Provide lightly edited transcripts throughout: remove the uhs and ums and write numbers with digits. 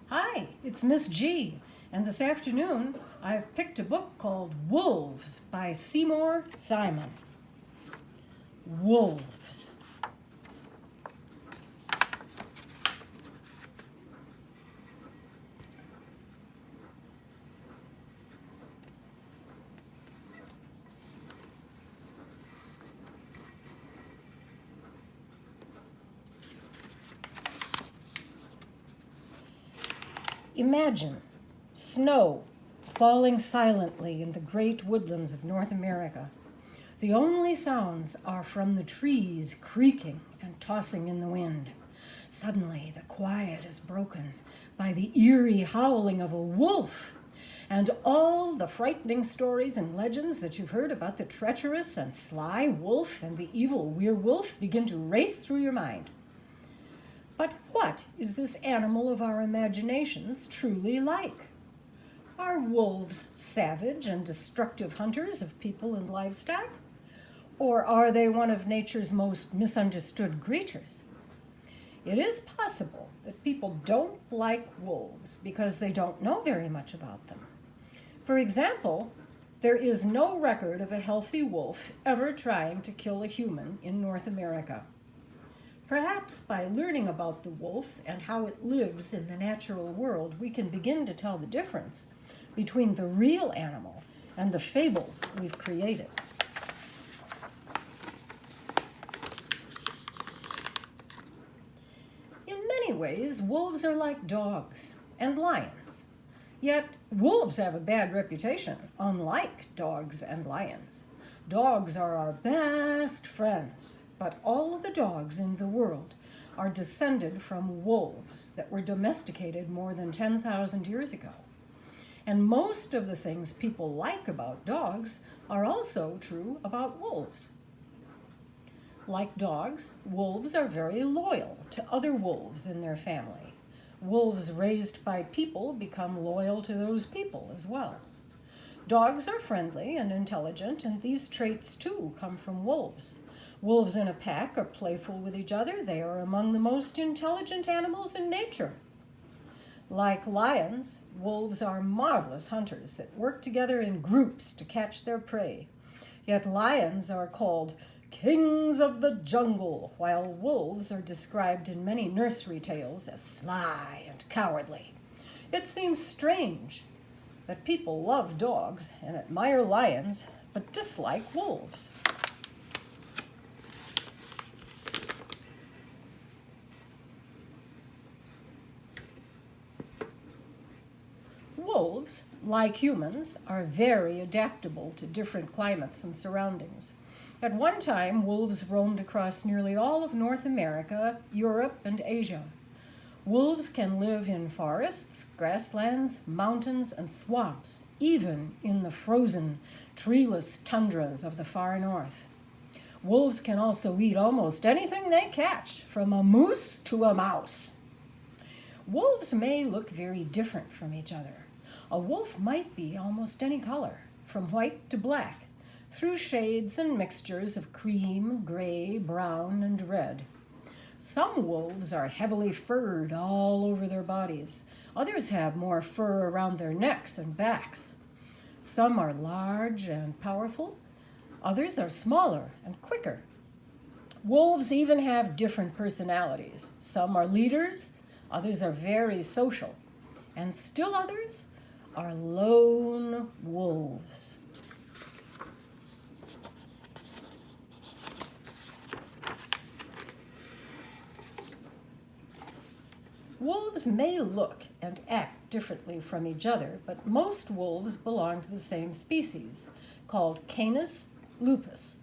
Hi, it's Miss G, and this afternoon I've picked a book called Wolves by Seymour Simon. Wolves. Imagine snow falling silently in the great woodlands of North America. The only sounds are from the trees creaking and tossing in the wind. Suddenly, the quiet is broken by the eerie howling of a wolf, and all the frightening stories and legends that you've heard about the treacherous and sly wolf and the evil werewolf begin to race through your mind. But what is this animal of our imaginations truly like? Are wolves savage and destructive hunters of people and livestock? Or are they one of nature's most misunderstood creatures? It is possible that people don't like wolves because they don't know very much about them. For example, there is no record of a healthy wolf ever trying to kill a human in North America. Perhaps by learning about the wolf and how it lives in the natural world, we can begin to tell the difference between the real animal and the fables we've created. In many ways, wolves are like dogs and lions. Yet, wolves have a bad reputation, unlike dogs and lions. Dogs are our best friends, but all of the dogs in the world are descended from wolves that were domesticated more than 10,000 years ago. And most of the things people like about dogs are also true about wolves. Like dogs, wolves are very loyal to other wolves in their family. Wolves raised by people become loyal to those people as well. Dogs are friendly and intelligent, and these traits too come from wolves. Wolves in a pack are playful with each other. They are among the most intelligent animals in nature. Like lions, wolves are marvelous hunters that work together in groups to catch their prey. Yet lions are called kings of the jungle, while wolves are described in many nursery tales as sly and cowardly. It seems strange that people love dogs and admire lions, but dislike wolves. Wolves, like humans, are very adaptable to different climates and surroundings. At one time, wolves roamed across nearly all of North America, Europe, and Asia. Wolves can live in forests, grasslands, mountains, and swamps, even in the frozen, treeless tundras of the far north. Wolves can also eat almost anything they catch, from a moose to a mouse. Wolves may look very different from each other. A wolf might be almost any color, from white to black, through shades and mixtures of cream, gray, brown, and red. Some wolves are heavily furred all over their bodies. Others have more fur around their necks and backs. Some are large and powerful. Others are smaller and quicker. Wolves even have different personalities. Some are leaders, others are very social, and still others are lone wolves. Wolves may look and act differently from each other, but most wolves belong to the same species, called Canis lupus.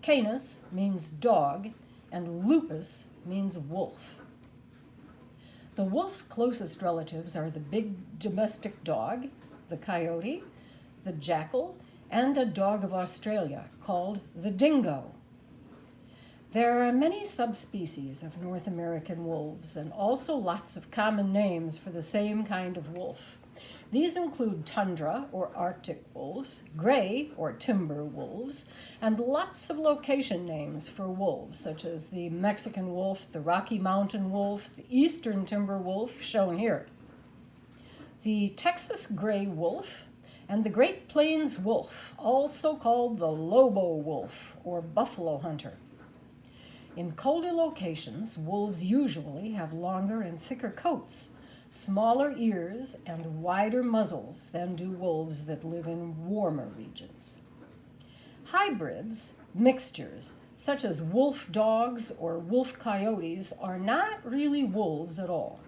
Canis means dog, and lupus means wolf. The wolf's closest relatives are the big domestic dog, the coyote, the jackal, and a dog of Australia called the dingo. There are many subspecies of North American wolves and also lots of common names for the same kind of wolf. These include tundra or Arctic wolves, gray or timber wolves, and lots of location names for wolves, such as the Mexican wolf, the Rocky Mountain wolf, the eastern timber wolf, shown here. The Texas gray wolf and the Great Plains wolf, also called the lobo wolf or buffalo hunter. In colder locations, wolves usually have longer and thicker coats, smaller ears, and wider muzzles than do wolves that live in warmer regions. Hybrids, mixtures, such as wolf dogs or wolf coyotes, are not really wolves at all.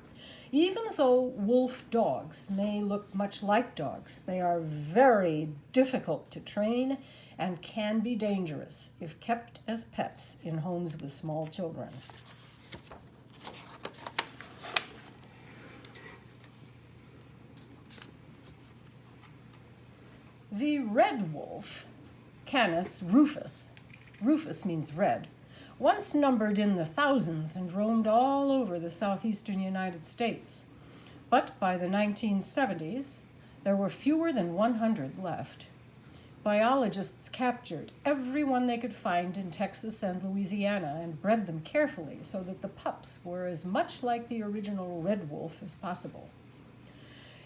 Even though wolf dogs may look much like dogs, they are very difficult to train and can be dangerous if kept as pets in homes with small children. The red wolf, Canis rufus, rufus means red, once numbered in the thousands and roamed all over the southeastern United States. But by the 1970s, there were fewer than 100 left. Biologists captured every one they could find in Texas and Louisiana and bred them carefully so that the pups were as much like the original red wolf as possible.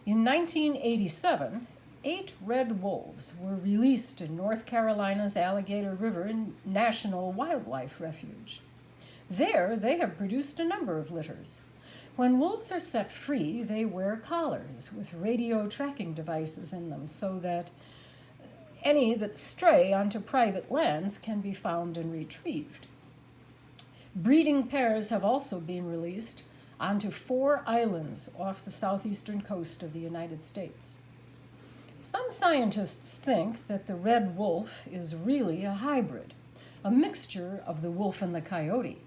In 1987, 8 red wolves were released in North Carolina's Alligator River National Wildlife Refuge. There, they have produced a number of litters. When wolves are set free, they wear collars with radio tracking devices in them so that any that stray onto private lands can be found and retrieved. Breeding pairs have also been released onto 4 islands off the southeastern coast of the United States. Some scientists think that the red wolf is really a hybrid, a mixture of the wolf and the coyote,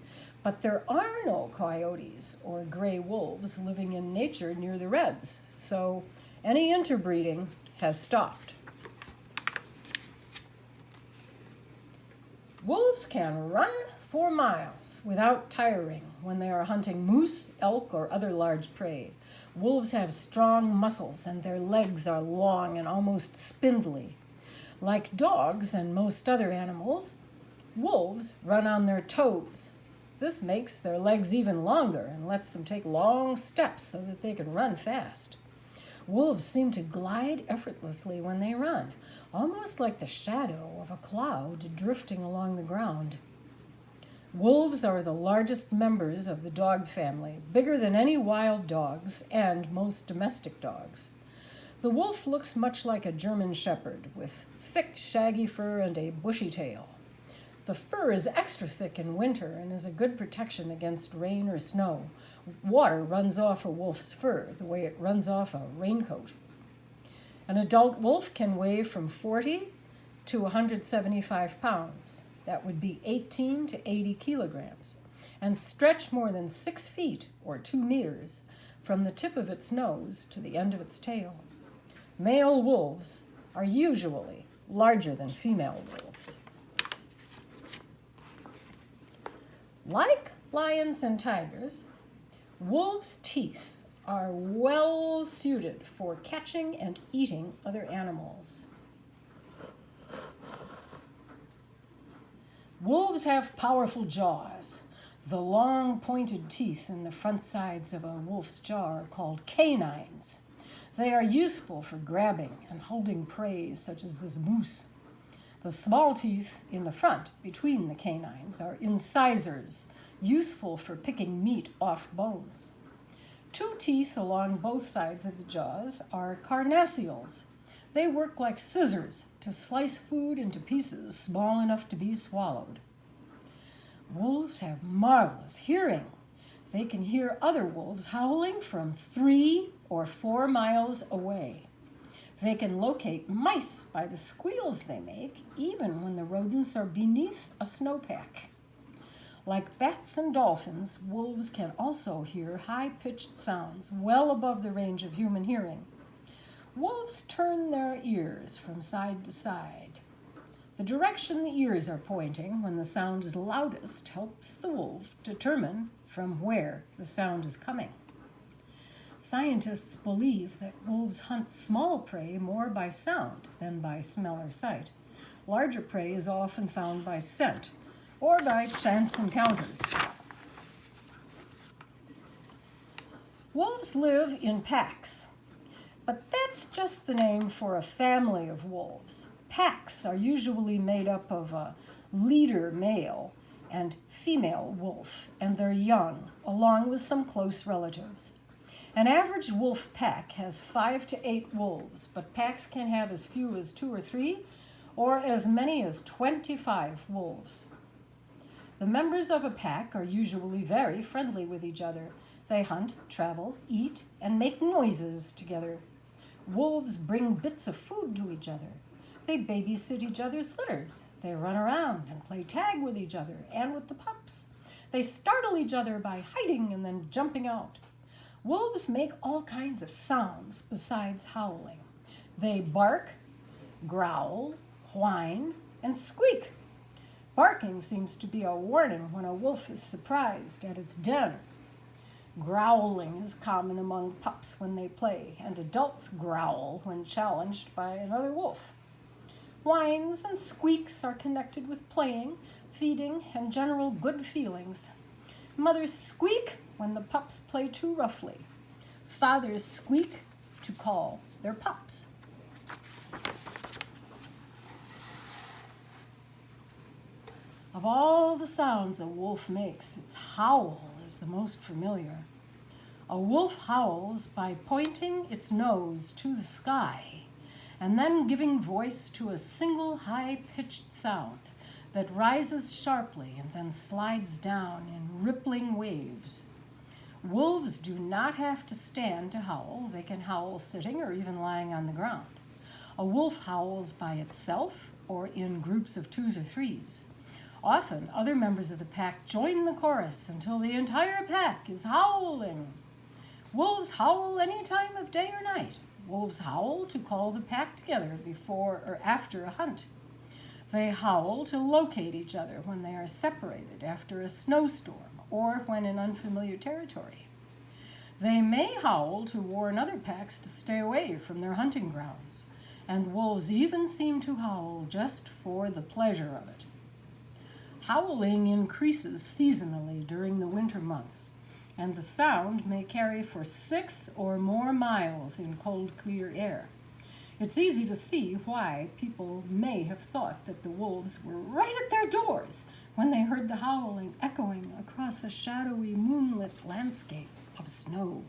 but there are no coyotes or gray wolves living in nature near the reds, so any interbreeding has stopped. Wolves can run for miles without tiring when they are hunting moose, elk, or other large prey. Wolves have strong muscles and their legs are long and almost spindly. Like dogs and most other animals, wolves run on their toes. This makes their legs even longer and lets them take long steps so that they can run fast. Wolves seem to glide effortlessly when they run, almost like the shadow of a cloud drifting along the ground. Wolves are the largest members of the dog family, bigger than any wild dogs and most domestic dogs. The wolf looks much like a German shepherd, with thick, shaggy fur and a bushy tail. The fur is extra thick in winter and is a good protection against rain or snow. Water runs off a wolf's fur the way it runs off a raincoat. An adult wolf can weigh from 40 to 175 pounds. That would be 18 to 80 kilograms, and stretch more than 6 feet, or 2 meters, from the tip of its nose to the end of its tail. Male wolves are usually larger than female wolves. Like lions and tigers, wolves' teeth are well suited for catching and eating other animals. Wolves have powerful jaws. The long pointed teeth in the front sides of a wolf's jaw are called canines. They are useful for grabbing and holding prey such as this moose. The small teeth in the front between the canines are incisors, useful for picking meat off bones. 2 teeth along both sides of the jaws are carnassials. They work like scissors to slice food into pieces small enough to be swallowed. Wolves have marvelous hearing. They can hear other wolves howling from 3 or 4 miles away. They can locate mice by the squeals they make, even when the rodents are beneath a snowpack. Like bats and dolphins, wolves can also hear high-pitched sounds well above the range of human hearing. Wolves turn their ears from side to side. The direction the ears are pointing when the sound is loudest helps the wolf determine from where the sound is coming. Scientists believe that wolves hunt small prey more by sound than by smell or sight. Larger prey is often found by scent or by chance encounters. Wolves live in packs. But that's just the name for a family of wolves. Packs are usually made up of a leader male and female wolf and their young, along with some close relatives. An average wolf pack has 5 to 8 wolves, but packs can have as few as 2 or 3, or as many as 25 wolves. The members of a pack are usually very friendly with each other. They hunt, travel, eat, and make noises together. Wolves bring bits of food to each other. They babysit each other's litters. They run around and play tag with each other and with the pups. They startle each other by hiding and then jumping out. Wolves make all kinds of sounds besides howling. They bark, growl, whine, and squeak. Barking seems to be a warning when a wolf is surprised at its den. Growling is common among pups when they play, and adults growl when challenged by another wolf. Whines and squeaks are connected with playing, feeding, and general good feelings. Mothers squeak when the pups play too roughly. Fathers squeak to call their pups. Of all the sounds a wolf makes, its howl is the most familiar. A wolf howls by pointing its nose to the sky and then giving voice to a single high-pitched sound that rises sharply and then slides down in rippling waves. Wolves do not have to stand to howl. They can howl sitting or even lying on the ground. A wolf howls by itself or in groups of 2s or 3s. Often, other members of the pack join the chorus until the entire pack is howling. Wolves howl any time of day or night. Wolves howl to call the pack together before or after a hunt. They howl to locate each other when they are separated after a snowstorm or when in unfamiliar territory. They may howl to warn other packs to stay away from their hunting grounds, and wolves even seem to howl just for the pleasure of it. Howling increases seasonally during the winter months, and the sound may carry for 6 or more miles in cold, clear air. It's easy to see why people may have thought that the wolves were right at their doors when they heard the howling echoing across a shadowy, moonlit landscape of snow.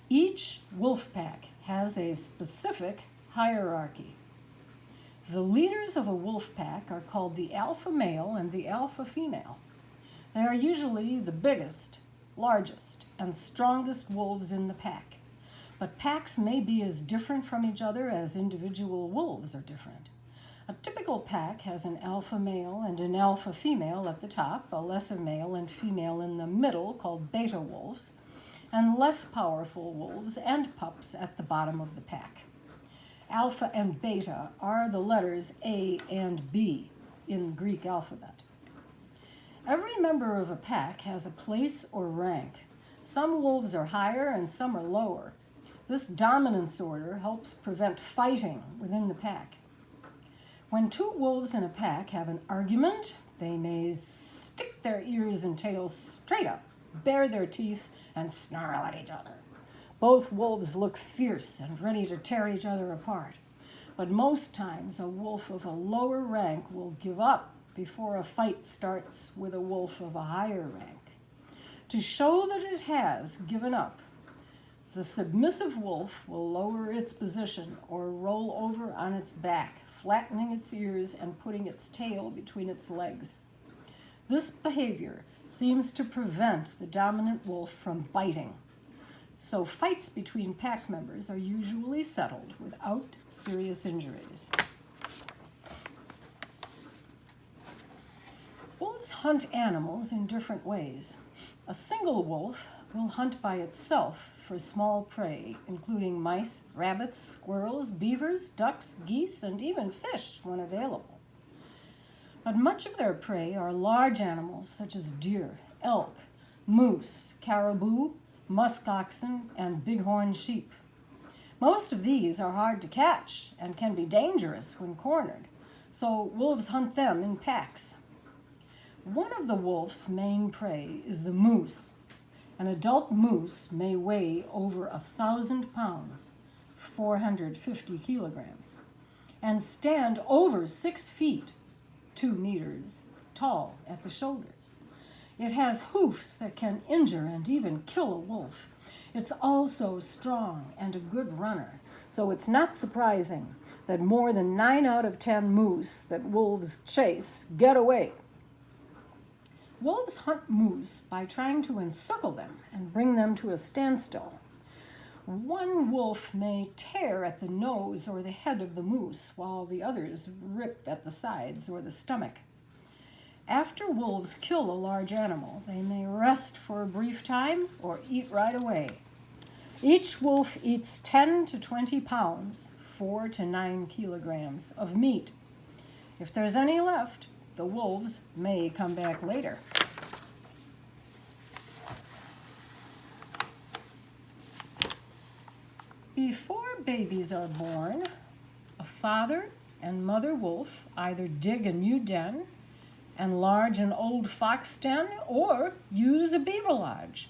Each wolf pack has a specific hierarchy. The leaders of a wolf pack are called the alpha male and the alpha female. They are usually the biggest, largest, and strongest wolves in the pack. But packs may be as different from each other as individual wolves are different. A typical pack has an alpha male and an alpha female at the top, a lesser male and female in the middle called beta wolves, and less powerful wolves and pups at the bottom of the pack. Alpha and beta are the letters A and B in the Greek alphabet. Every member of a pack has a place or rank. Some wolves are higher and some are lower. This dominance order helps prevent fighting within the pack. When 2 wolves in a pack have an argument, they may stick their ears and tails straight up, bare their teeth, and snarl at each other. Both wolves look fierce and ready to tear each other apart. But most times, a wolf of a lower rank will give up before a fight starts with a wolf of a higher rank. To show that it has given up, the submissive wolf will lower its position or roll over on its back, flattening its ears and putting its tail between its legs. This behavior seems to prevent the dominant wolf from biting. So fights between pack members are usually settled without serious injuries. Wolves hunt animals in different ways. A single wolf will hunt by itself for small prey, including mice, rabbits, squirrels, beavers, ducks, geese, and even fish when available. But much of their prey are large animals such as deer, elk, moose, caribou, musk oxen, and bighorn sheep. Most of these are hard to catch and can be dangerous when cornered, so wolves hunt them in packs. One of the wolf's main prey is the moose. An adult moose may weigh over 1,000 pounds, 450 kilograms, and stand over 6 feet, 2 meters, tall at the shoulders. It has hoofs that can injure and even kill a wolf. It's also strong and a good runner, so it's not surprising that more than 9 out of 10 moose that wolves chase get away. Wolves hunt moose by trying to encircle them and bring them to a standstill. One wolf may tear at the nose or the head of the moose, while the others rip at the sides or the stomach. After wolves kill a large animal, they may rest for a brief time or eat right away. Each wolf eats 10 to 20 pounds, 4 to 9 kilograms of meat. If there's any left, the wolves may come back later. Before babies are born, a father and mother wolf either dig a new den, enlarge an old fox den, or use a beaver lodge.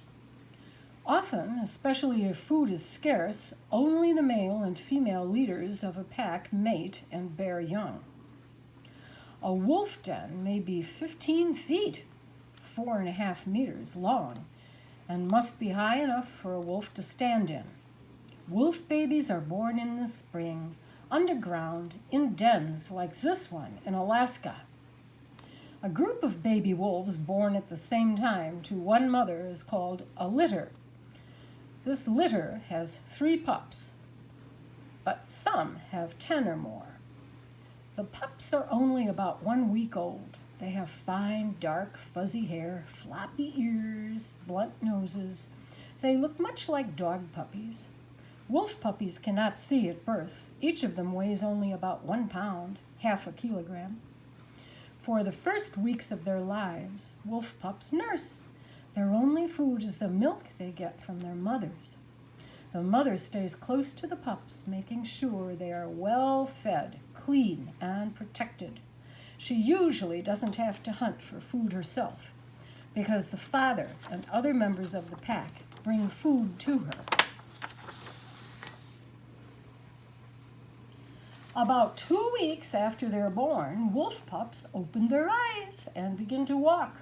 Often, especially if food is scarce, only the male and female leaders of a pack mate and bear young. A wolf den may be 15 feet, 4.5 meters long, and must be high enough for a wolf to stand in. Wolf babies are born in the spring, underground, in dens like this one in Alaska. A group of baby wolves born at the same time to one mother is called a litter. This litter has 3 pups, but some have 10 or more. The pups are only about 1 week old. They have fine, dark, fuzzy hair, floppy ears, blunt noses. They look much like dog puppies. Wolf puppies cannot see at birth. Each of them weighs only about 1 pound, half a kilogram. For the first weeks of their lives, wolf pups nurse. Their only food is the milk they get from their mothers. The mother stays close to the pups, making sure they are well fed, clean, and protected. She usually doesn't have to hunt for food herself, because the father and other members of the pack bring food to her. About 2 weeks after they're born, wolf pups open their eyes and begin to walk.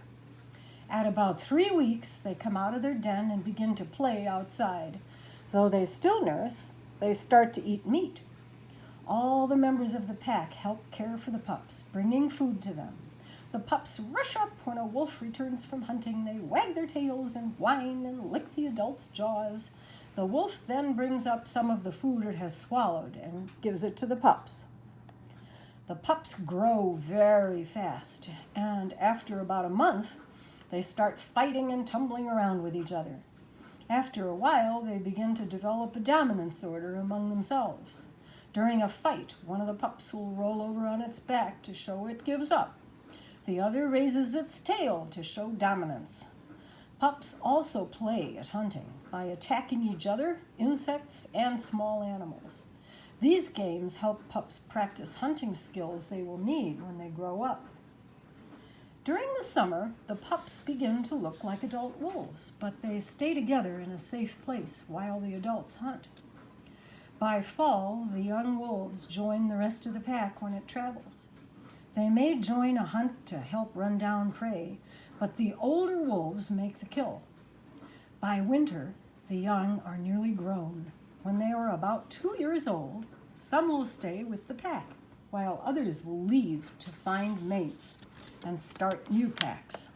At about 3 weeks, they come out of their den and begin to play outside. Though they still nurse, they start to eat meat. All the members of the pack help care for the pups, bringing food to them. The pups rush up when a wolf returns from hunting. They wag their tails and whine and lick the adult's jaws. The wolf then brings up some of the food it has swallowed and gives it to the pups. The pups grow very fast, and after about a month, they start fighting and tumbling around with each other. After a while, they begin to develop a dominance order among themselves. During a fight, one of the pups will roll over on its back to show it gives up. The other raises its tail to show dominance. Pups also play at hunting by attacking each other, insects, and small animals. These games help pups practice hunting skills they will need when they grow up. During the summer, the pups begin to look like adult wolves, but they stay together in a safe place while the adults hunt. By fall, the young wolves join the rest of the pack when it travels. They may join a hunt to help run down prey, but the older wolves make the kill. By winter, the young are nearly grown. When they are about 2 years old, some will stay with the pack, while others will leave to find mates and start new packs.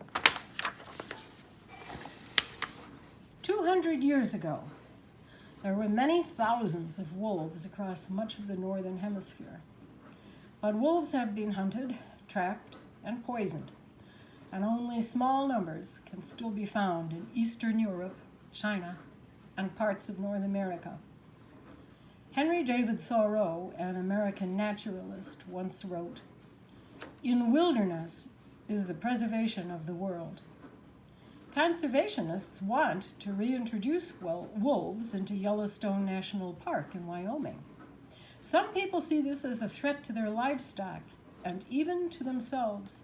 200 years ago, there were many thousands of wolves across much of the northern hemisphere. But wolves have been hunted, trapped, and poisoned, and only small numbers can still be found in Eastern Europe, China, and parts of North America. Henry David Thoreau, an American naturalist, once wrote, "In wilderness is the preservation of the world." Conservationists want to reintroduce wolves into Yellowstone National Park in Wyoming. Some people see this as a threat to their livestock and even to themselves.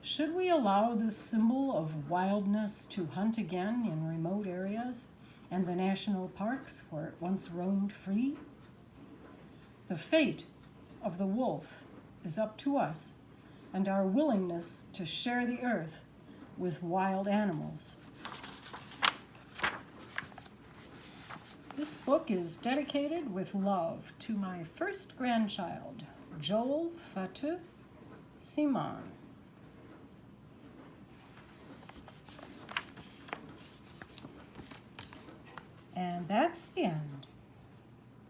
Should we allow this symbol of wildness to hunt again in remote areas and the national parks where it once roamed free? The fate of the wolf is up to us and our willingness to share the earth with wild animals. This book is dedicated with love to my first grandchild, Joel Fatou Simon. And that's the end.